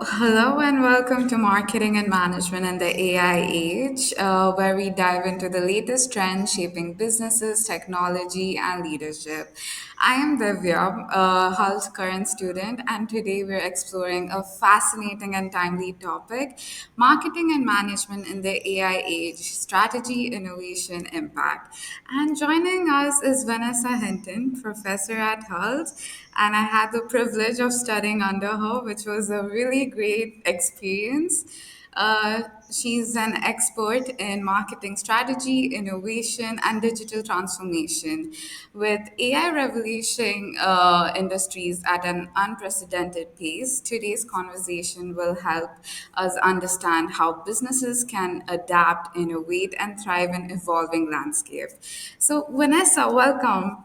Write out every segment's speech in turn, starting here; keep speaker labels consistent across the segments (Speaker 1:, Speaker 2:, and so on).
Speaker 1: Hello and welcome to Marketing and Management in the AI Age, where we dive into the latest trends shaping businesses, technology, and leadership. I am Divya, a Hult current student, and today we're exploring a fascinating and timely topic: marketing and management in the AI age, strategy, innovation, impact. And joining us is Vanessa Hinton, professor at Hult, and I had the privilege of studying under her, which was a really great experience. She's an expert in marketing strategy, innovation, and digital transformation. With AI revolutioning industries at an unprecedented pace, today's conversation will help us understand how businesses can adapt, innovate, and thrive in evolving landscape. So, Vanessa, welcome.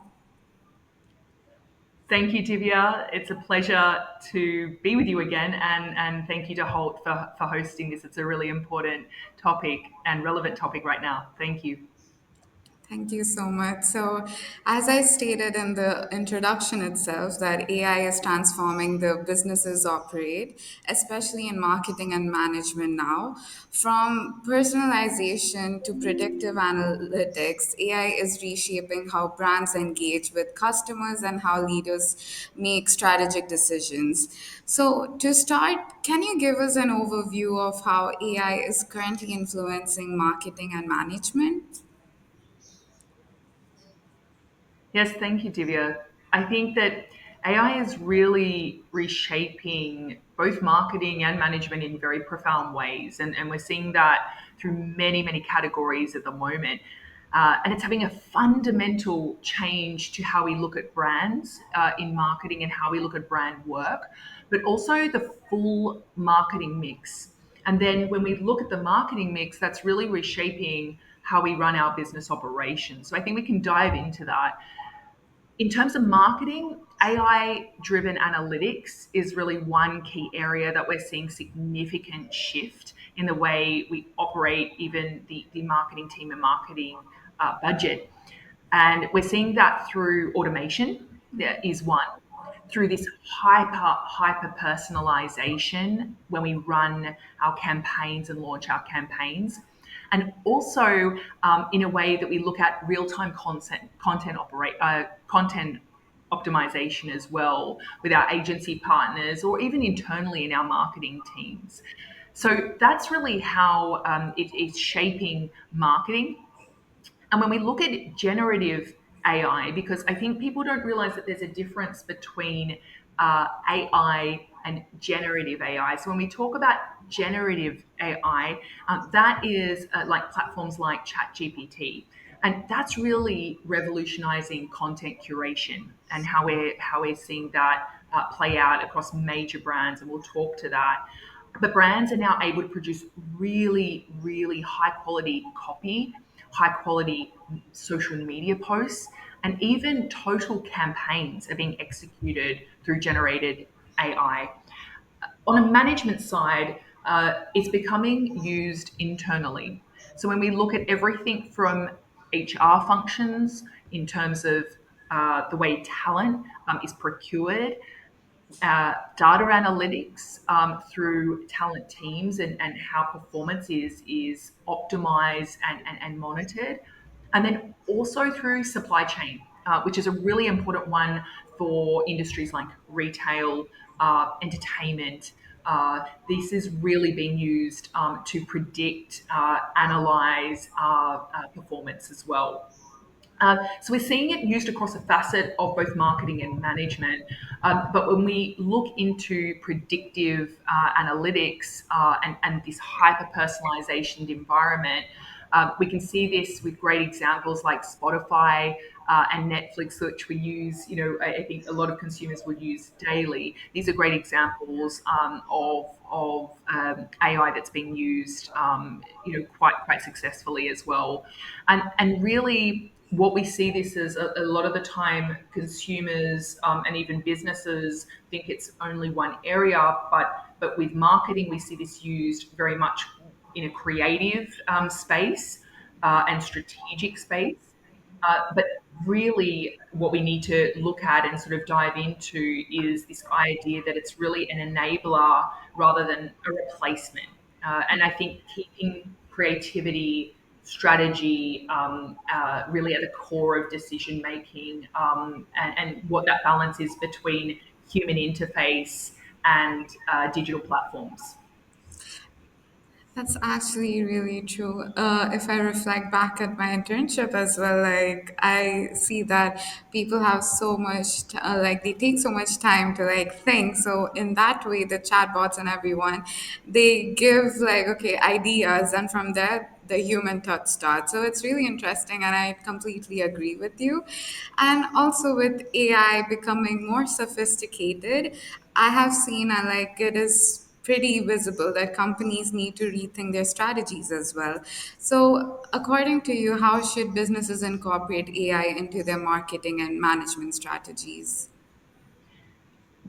Speaker 2: Thank you, Divya. It's a pleasure to be with you again, and thank you to Holt for hosting this. It's a really important topic and relevant topic right now. Thank you.
Speaker 1: Thank you so much. So, as I stated in the introduction itself, that AI is transforming the businesses operate, especially in marketing and management now. From personalization to predictive analytics, AI is reshaping how brands engage with customers and how leaders make strategic decisions. So, to start, can you give us an overview of how AI is currently influencing marketing and management?
Speaker 2: Yes, thank you, Divya. I think that AI is really reshaping both marketing and management in very profound ways. And we're seeing that through many, many categories at the moment. And it's having a fundamental change to how we look at brands in marketing and how we look at brand work, but also the full marketing mix. And then when we look at the marketing mix, that's really reshaping how we run our business operations. So I think we can dive into that. In terms of marketing, AI driven analytics is really one key area that we're seeing significant shift in the way we operate, even the marketing team and marketing budget. And we're seeing that through automation, that is one. Through this hyper personalization when we run our campaigns and launch our campaigns, and also in a way that we look at real time content optimization as well with our agency partners or even internally in our marketing teams. So that's really how it is shaping marketing. And when we look at generative AI, because I think people don't realize that there's a difference between AI and generative AI. So when we talk about generative AI, that is like platforms like ChatGPT. And that's really revolutionizing content curation and how we're seeing that play out across major brands. And we'll talk to that. But brands are now able to produce really, really high quality copy, high quality social media posts, and even total campaigns are being executed through generated AI. On a management side, it's becoming used internally. So when we look at everything from HR functions in terms of the way talent is procured, data analytics through talent teams and how performance is optimized and monitored. And then also through supply chain, which is a really important one for industries like retail, entertainment. This is really being used to predict, analyze performance as well. So we're seeing it used across a facet of both marketing and management. But when we look into predictive analytics and this hyper personalization environment, we can see this with great examples like Spotify and Netflix, which we use, I think a lot of consumers would use daily. These are great examples of AI that's being used, quite successfully as well. And really, what we see this as a lot of the time, consumers and even businesses think it's only one area, but with marketing, we see this used very much in a creative space and strategic space. But really what we need to look at and sort of dive into is this idea that it's really an enabler rather than a replacement. And I think keeping creativity, strategy really at the core of decision making, and what that balance is between human interface and digital platforms.
Speaker 1: That's actually really true. If I reflect back at my internship as well, like I see that people have so much, like they take so much time to like think. So in that way, the chatbots and everyone, they give like okay ideas, and from there the human touch starts. So it's really interesting, and I completely agree with you. And also with AI becoming more sophisticated, I have seen, and like it is pretty visible that companies need to rethink their strategies as well. So, according to you, how should businesses incorporate AI into their marketing and management strategies?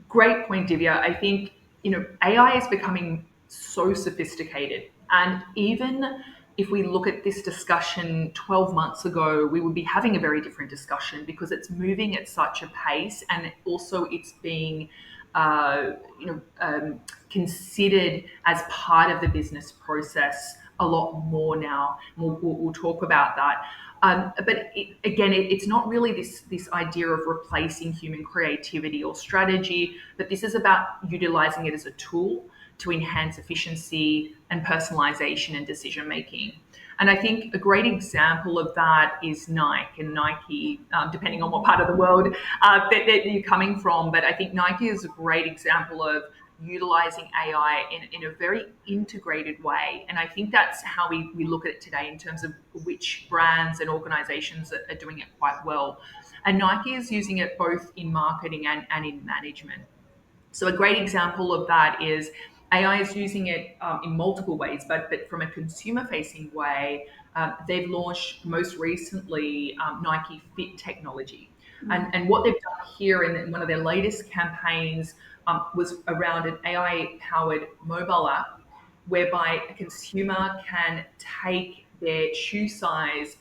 Speaker 2: Great point, Divya. I think, AI is becoming so sophisticated. And even if we look at this discussion 12 months ago, we would be having a very different discussion because it's moving at such a pace, and also it's being considered as part of the business process a lot more now. We'll talk about that. But it's not really this idea of replacing human creativity or strategy, but this is about utilizing it as a tool to enhance efficiency and personalization and decision making. And I think a great example of that is Nike and Nike, depending on what part of the world that you're coming from. But I think Nike is a great example of utilizing AI in a very integrated way. And I think that's how we look at it today in terms of which brands and organizations are doing it quite well. And Nike is using it both in marketing and in management. So a great example of that is AI is using it in multiple ways, but from a consumer-facing way, they've launched most recently Nike Fit technology, and what they've done here in one of their latest campaigns was around an AI-powered mobile app, whereby a consumer can take their shoe size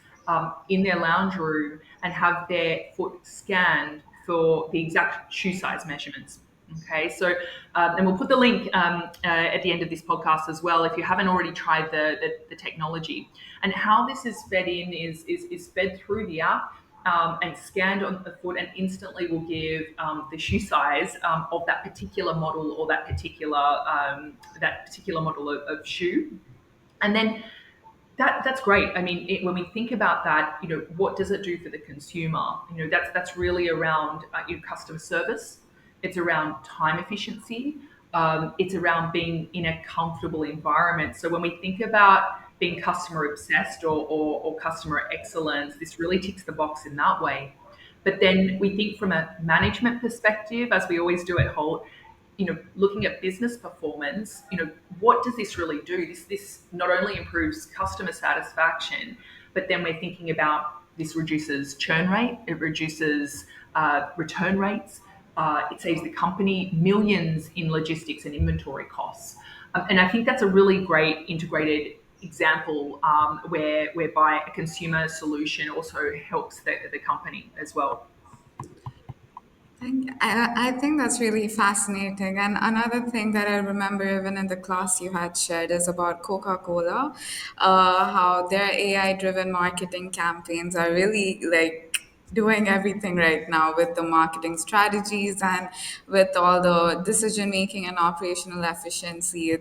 Speaker 2: in their lounge room and have their foot scanned for the exact shoe size measurements. Okay, so and we'll put the link at the end of this podcast as well if you haven't already tried the technology. And how this is fed in is fed through the app and scanned on the foot, and instantly will give the shoe size of that particular model or that particular model of shoe. And then that's great. I mean, when we think about that, what does it do for the consumer? That's really around customer service. It's around time efficiency. It's around being in a comfortable environment. So when we think about being customer obsessed or customer excellence, this really ticks the box in that way. But then we think from a management perspective, as we always do at Holt, looking at business performance, what does this really do? This not only improves customer satisfaction, but then we're thinking about this reduces churn rate, it reduces return rates, it saves the company millions in logistics and inventory costs. And I think that's a really great integrated example whereby a consumer solution also helps the company as well.
Speaker 1: I think that's really fascinating. And another thing that I remember even in the class you had shared is about Coca-Cola, how their AI-driven marketing campaigns are really like doing everything right now with the marketing strategies and with all the decision making and operational efficiency.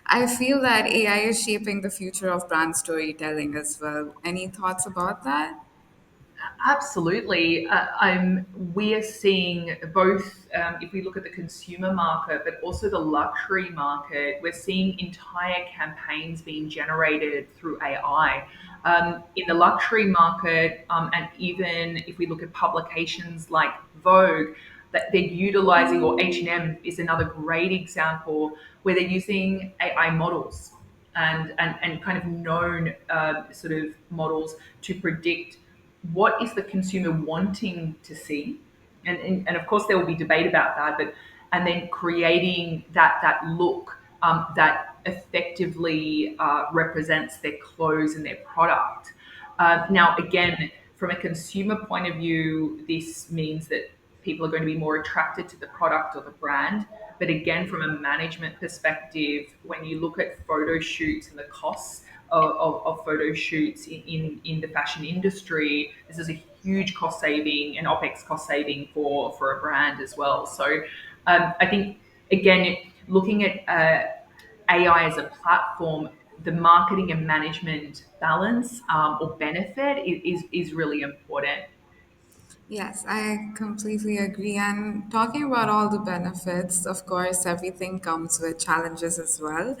Speaker 1: I feel that AI is shaping the future of brand storytelling as well. Any thoughts about that?
Speaker 2: Absolutely. We are seeing both, if we look at the consumer market, but also the luxury market, we're seeing entire campaigns being generated through AI. In the luxury market, and even if we look at publications like Vogue, that they're utilizing, or H&M is another great example, where they're using AI models and kind of known sort of models to predict what is the consumer wanting to see, and of course there will be debate about that, but and then creating that look that effectively represents their clothes and their product. Now again, From a consumer point of view, this means that people are going to be more attracted to the product or the brand. But again, from a management perspective, when you look at photo shoots and the costs of photo shoots in the fashion industry, this is a huge cost saving and OPEX cost saving for a brand as well. So I think, again, looking at AI as a platform, the marketing and management balance or benefit is really important.
Speaker 1: Yes, I completely agree. And talking about all the benefits, of course, everything comes with challenges as well.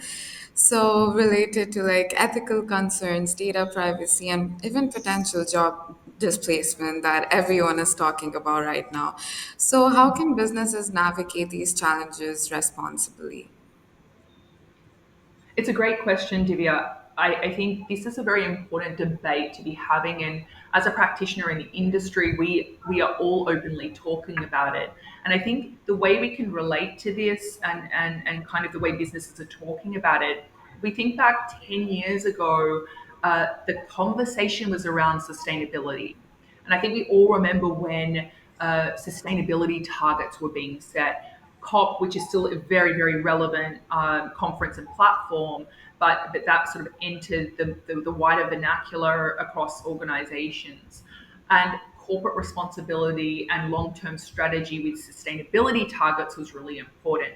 Speaker 1: So, related to like ethical concerns, data privacy, and even potential job displacement that everyone is talking about right now. So, how can businesses navigate these challenges responsibly?
Speaker 2: It's a great question, Divya. I think this is a very important debate to be having. And as a practitioner in the industry, we are all openly talking about it. And I think the way we can relate to this and kind of the way businesses are talking about it, if we think back 10 years ago, the conversation was around sustainability. And I think we all remember when sustainability targets were being set. COP, which is still a very, very relevant conference and platform, but that sort of entered the wider vernacular across organizations. And corporate responsibility and long term strategy with sustainability targets was really important.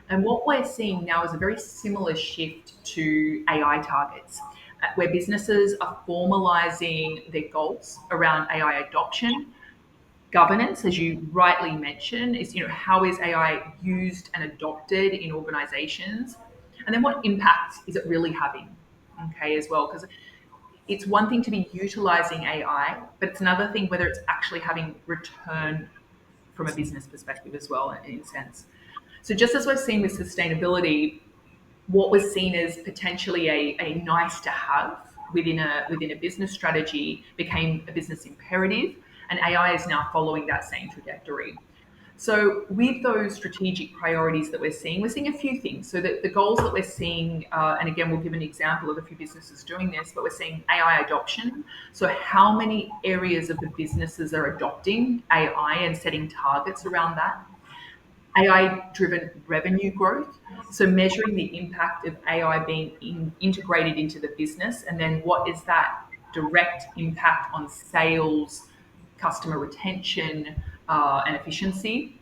Speaker 2: And what we're seeing now is a very similar shift to AI targets, where businesses are formalizing their goals around AI adoption. Governance, as you rightly mentioned, is how is AI used and adopted in organizations, and then what impact is it really having? Okay, as well, because it's one thing to be utilizing AI, but it's another thing whether it's actually having return from a business perspective as well, in a sense. So just as we've seen with sustainability, what was seen as potentially a nice to have within a business strategy became a business imperative, and AI is now following that same trajectory. So, with those strategic priorities that we're seeing a few things. So, the goals that we're seeing, and again, we'll give an example of a few businesses doing this, but we're seeing AI adoption. So, how many areas of the businesses are adopting AI and setting targets around that? AI driven revenue growth. So, measuring the impact of AI being integrated into the business, and then what is that direct impact on sales, customer retention, and efficiency.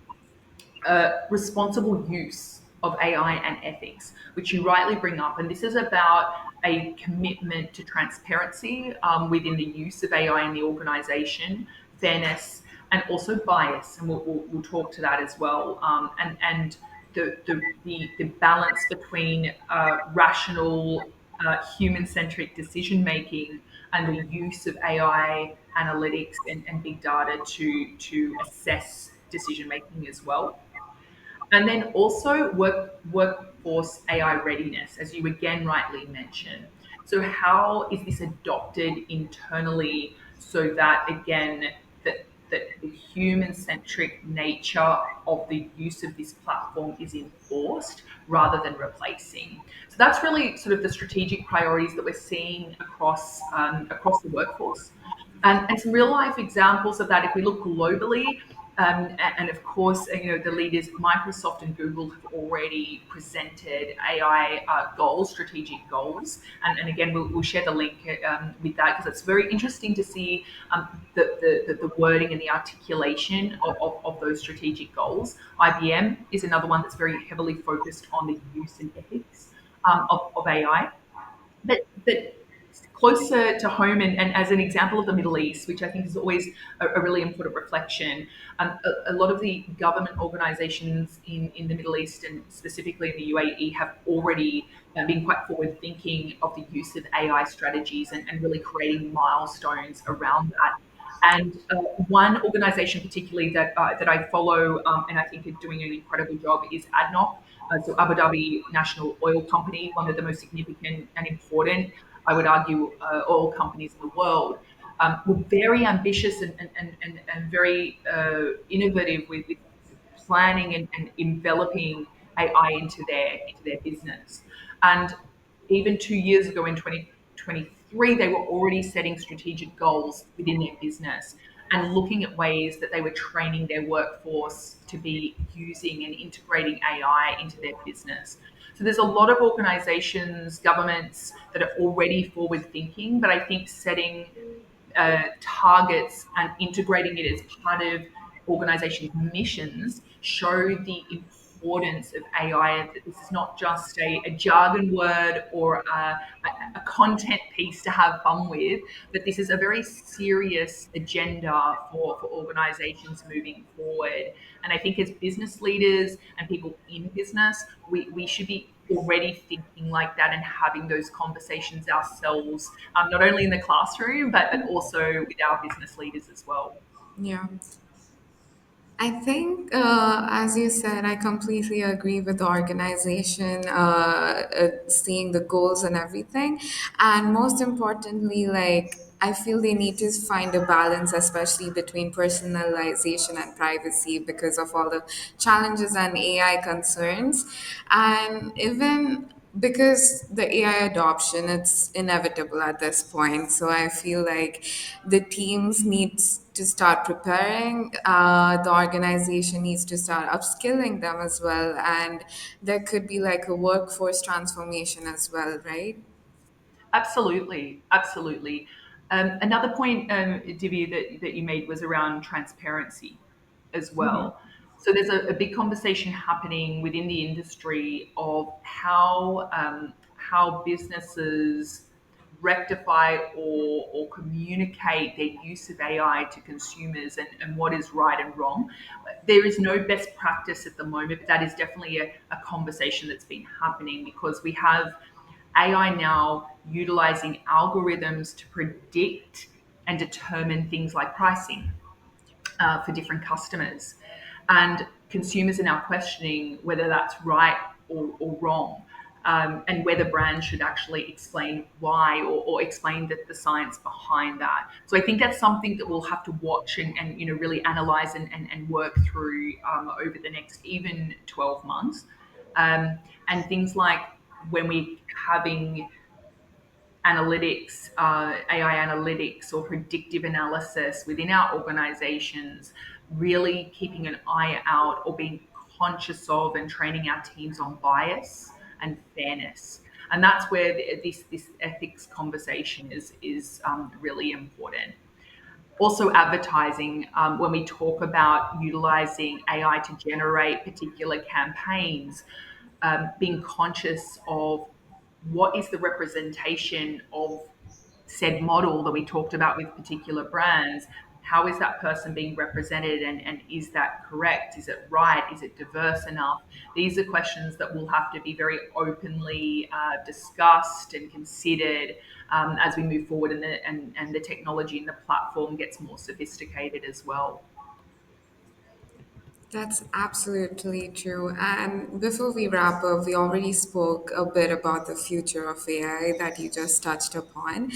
Speaker 2: Responsible use of AI and ethics, which you rightly bring up. And this is about a commitment to transparency within the use of AI in the organization, fairness, and also bias. And we'll talk to that as well. And the balance between rational, human centric decision making and the use of AI analytics and big data to assess decision making as well. And then also workforce AI readiness, as you again rightly mentioned. So how is this adopted internally so that again that the human centric nature of the use of this platform is enforced rather than replacing. So that's really sort of the strategic priorities that we're seeing across the workforce. And some real life examples of that, if we look globally, and of course, the leaders, Microsoft and Google, have already presented AI goals, strategic goals. And again, we'll share the link with that because it's very interesting to see the wording and the articulation of those strategic goals. IBM is another one that's very heavily focused on the use and ethics of AI. But closer to home, and as an example of the Middle East, which I think is always a really important reflection, a lot of the government organizations in the Middle East and specifically in the UAE have already been quite forward thinking of the use of AI strategies and really creating milestones around that. And one organization particularly that I follow and I think are doing an incredible job is ADNOC, so Abu Dhabi National Oil Company, one of the most significant and important, I would argue, oil companies in the world. Were very ambitious and very innovative with planning and enveloping AI into their business. And even 2 years ago in 2023, Three, they were already setting strategic goals within their business and looking at ways that they were training their workforce to be using and integrating AI into their business. So there's a lot of organizations, governments that are already forward thinking, but I think setting targets and integrating it as part of organizations' missions show the importance of AI. That this is not just a jargon word or a content piece to have fun with, but this is a very serious agenda for organizations moving forward. And I think as business leaders and people in business, we should be already thinking like that and having those conversations ourselves, not only in the classroom, but also with our business leaders as well.
Speaker 1: Yeah. I think, as you said, I completely agree with the organization, seeing the goals and everything. And most importantly, like, I feel they need to find a balance, especially between personalization and privacy, because of all the challenges and AI concerns. And even because the AI adoption, it's inevitable at this point. So I feel like the teams need to start preparing. The organization needs to start upskilling them as well, and there could be like a workforce transformation as well, right?
Speaker 2: Absolutely, absolutely. Another point, Divya, that you made was around transparency as well. So there's a big conversation happening within the industry of how businesses rectify or communicate their use of AI to consumers, and what is right and wrong. There is no best practice at the moment, but that is definitely a conversation that's been happening because we have AI now utilizing algorithms to predict and determine things like pricing for different customers. And consumers are now questioning whether that's right or wrong. And whether brands should actually explain why or explain the science behind that. So I think that's something that we'll have to watch and really analyze and work through over the next even 12 months. And things like when we're having analytics, AI analytics, or predictive analysis within our organizations, really keeping an eye out or being conscious of and training our teams on bias and fairness. And that's where this ethics conversation is really important. Also, advertising, when we talk about utilizing AI to generate particular campaigns, being conscious of what is the representation of said model that we talked about with particular brands. How is that person being represented, and is that correct? Is it right? Is it diverse enough? These are questions that will have to be very openly discussed and considered as we move forward, and the technology and the platform gets more sophisticated as well.
Speaker 1: That's absolutely true. And before we wrap up, we already spoke a bit about the future of AI that you just touched upon.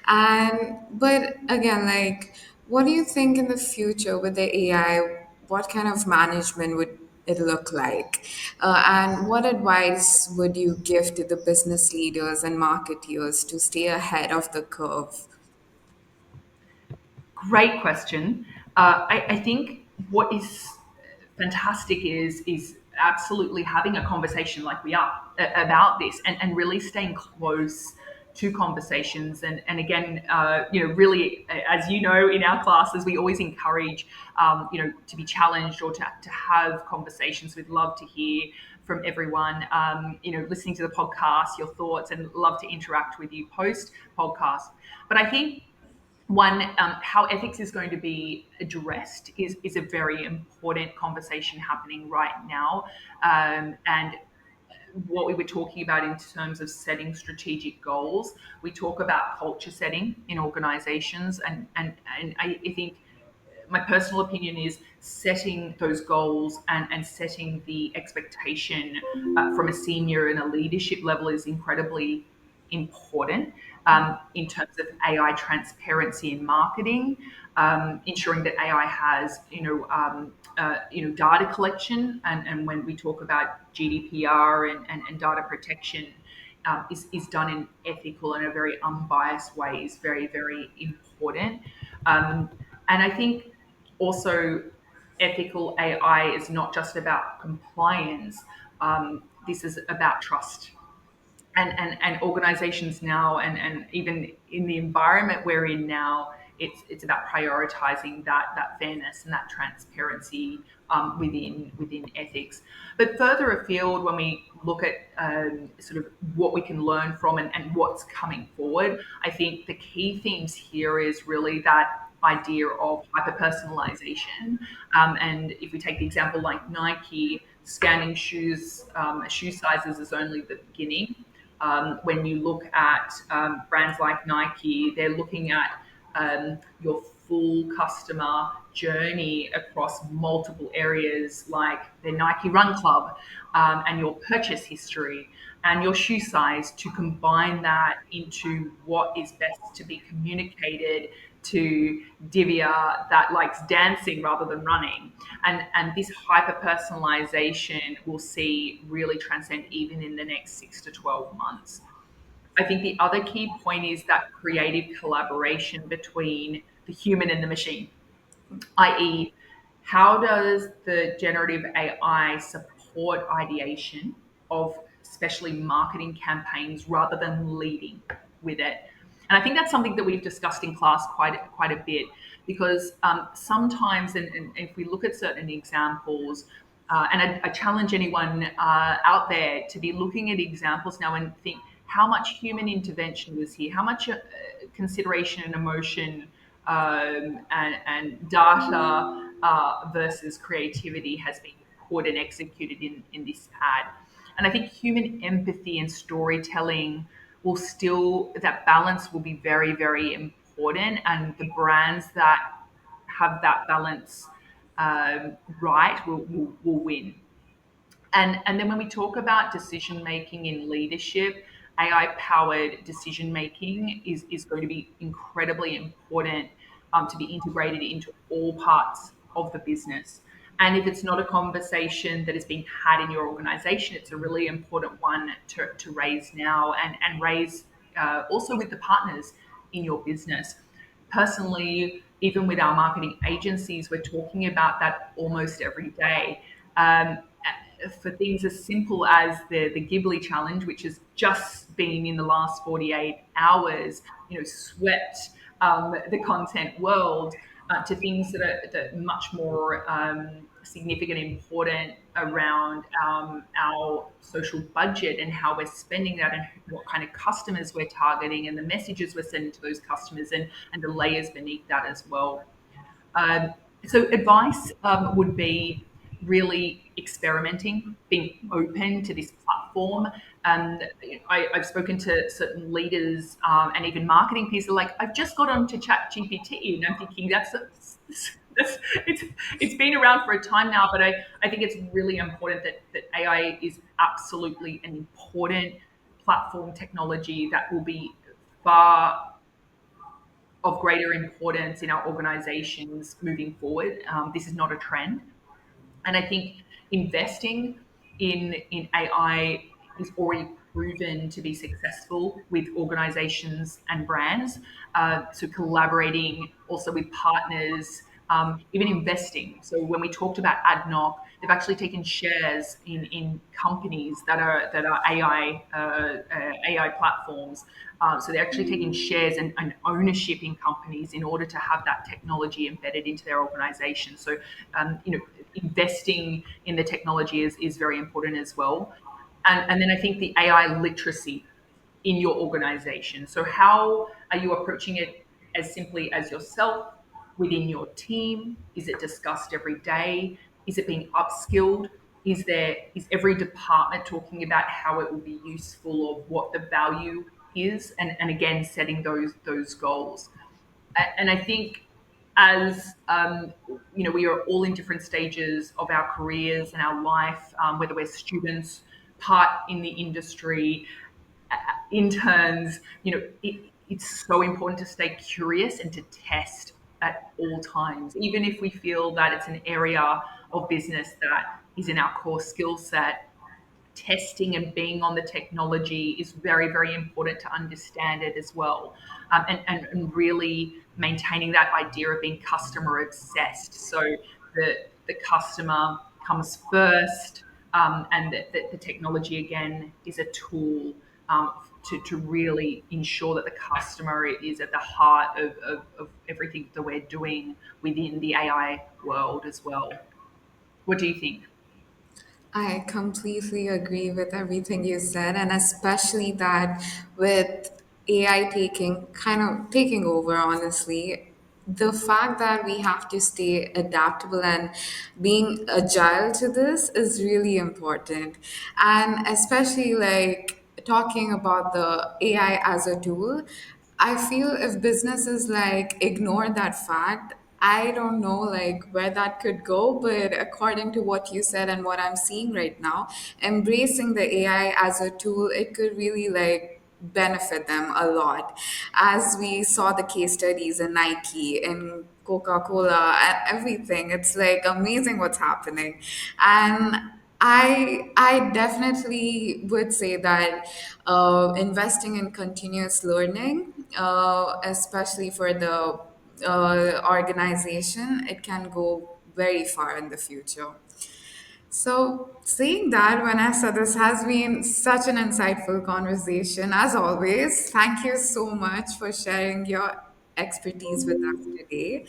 Speaker 1: And but again, like, what do you think in the future with the AI? What kind of management would it look like? And what advice would you give to the business leaders and marketeers to stay ahead of the curve?
Speaker 2: Great question. I think what is fantastic is absolutely having a conversation like we are about this, and really staying close to conversations. And again, really, as you know, in our classes, we always encourage, to be challenged or to have conversations. We'd love to hear from everyone, listening to the podcast, your thoughts, and love to interact with you post podcast. But I think one, how ethics is going to be addressed is a very important conversation happening right now. And what we were talking about in terms of setting strategic goals, we talk about culture setting in organizations. And I think my personal opinion is setting those goals and setting the expectation from a senior and a leadership level is incredibly important in terms of AI transparency in marketing, ensuring that AI has data collection, and when we talk about GDPR and data protection, is done in ethical and a very unbiased way is very, very important. Um, and I think also ethical AI is not just about compliance. This is about trust, and organizations now, and even in the environment we're in now, it's about prioritizing that fairness and that transparency within ethics. But further afield, when we look at sort of what we can learn from, and what's coming forward, I think the key themes here is really that idea of hyper personalization. And if we take the example like Nike, scanning shoe sizes is only the beginning. When you look at brands like Nike, they're looking at your full customer journey across multiple areas like the Nike Run Club, and your purchase history and your shoe size, to combine that into what is best to be communicated to Divya that likes dancing rather than running. And this hyper personalization will see really transcend even in the next 6 to 12 months. I think the other key point is that creative collaboration between the human and the machine, i.e., how does the generative AI support ideation of especially marketing campaigns rather than leading with it? And I think that's something that we've discussed in class quite a bit, because sometimes, and if we look at certain examples, and I challenge anyone out there to be looking at examples now and think how much human intervention was here, how much consideration and emotion, and data versus creativity has been put and executed in this ad. And I think human empathy and storytelling will still, that balance will be very, very important. And the brands that have that balance right will win. And then when we talk about decision making in leadership, AI powered decision making is going to be incredibly important, to be integrated into all parts of the business. And if it's not a conversation that is being had in your organization, it's a really important one to raise now, and raise also with the partners in your business. Personally, even with our marketing agencies, we're talking about that almost every day. For things as simple as the Ghibli challenge, which has just been in the last 48 hours, swept the content world, to things that are much more significant and important around our social budget and how we're spending that, and what kind of customers we're targeting, and the messages we're sending to those customers, and the layers beneath that as well. So advice would be really experimenting, being open to this platform. And I've spoken to certain leaders, and even marketing people like, I've just got onto Chat GPT, and I'm thinking that's it's been around for a time now, but I think it's really important that AI is absolutely an important platform technology that will be far of greater importance in our organizations moving forward. This is not a trend. And I think investing in AI is already proven to be successful with organizations and brands. So collaborating also with partners, even investing. So when we talked about ADNOC, they've actually taken shares in companies that are AI platforms. So they're actually taking shares and ownership in companies in order to have that technology embedded into their organization. So investing in the technology is very important as well. And then I think the AI literacy in your organization. So, how are you approaching it as simply as yourself within your team? Is it discussed every day? Is it being upskilled? Is every department talking about how it will be useful, or what the value is? And again, setting those goals. And I think as we are all in different stages of our careers and our life, whether we're students, part in the industry, interns, it's so important to stay curious and to test at all times, even if we feel that it's an area of business that is in our core skill set. testing and being on the technology is very, very important to understand it as well. And really maintaining that idea of being customer obsessed. So the customer comes first, and the technology again is a tool to really ensure that the customer is at the heart of everything that we're doing within the AI world as well. What do you think?
Speaker 1: I completely agree with everything you said, and especially that with AI taking over, honestly, the fact that we have to stay adaptable and being agile to this is really important. And especially like talking about the AI as a tool, I feel if businesses like ignore that fact, I don't know like where that could go, but according to what you said and what I'm seeing right now, embracing the AI as a tool, it could really like benefit them a lot. As we saw the case studies in Nike, in Coca-Cola, and everything, it's like amazing what's happening. And I definitely would say that investing in continuous learning, especially for the organization, it can go very far in the future. So, saying that, Vanessa, this has been such an insightful conversation. As always, thank you so much for sharing your expertise with us today.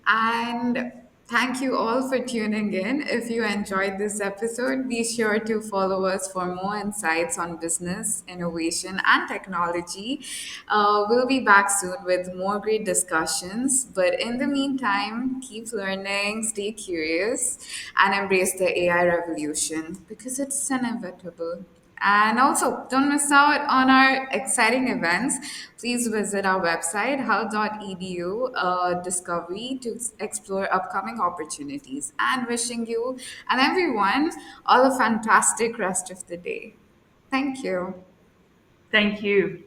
Speaker 1: And thank you all for tuning in. If you enjoyed this episode, be sure to follow us for more insights on business, innovation, and technology. We'll be back soon with more great discussions. But in the meantime, keep learning, stay curious, and embrace the AI revolution because it's inevitable. And also, don't miss out on our exciting events. Please visit our website, hult.edu discovery to explore upcoming opportunities. And wishing you and everyone all a fantastic rest of the day. Thank you.
Speaker 2: Thank you.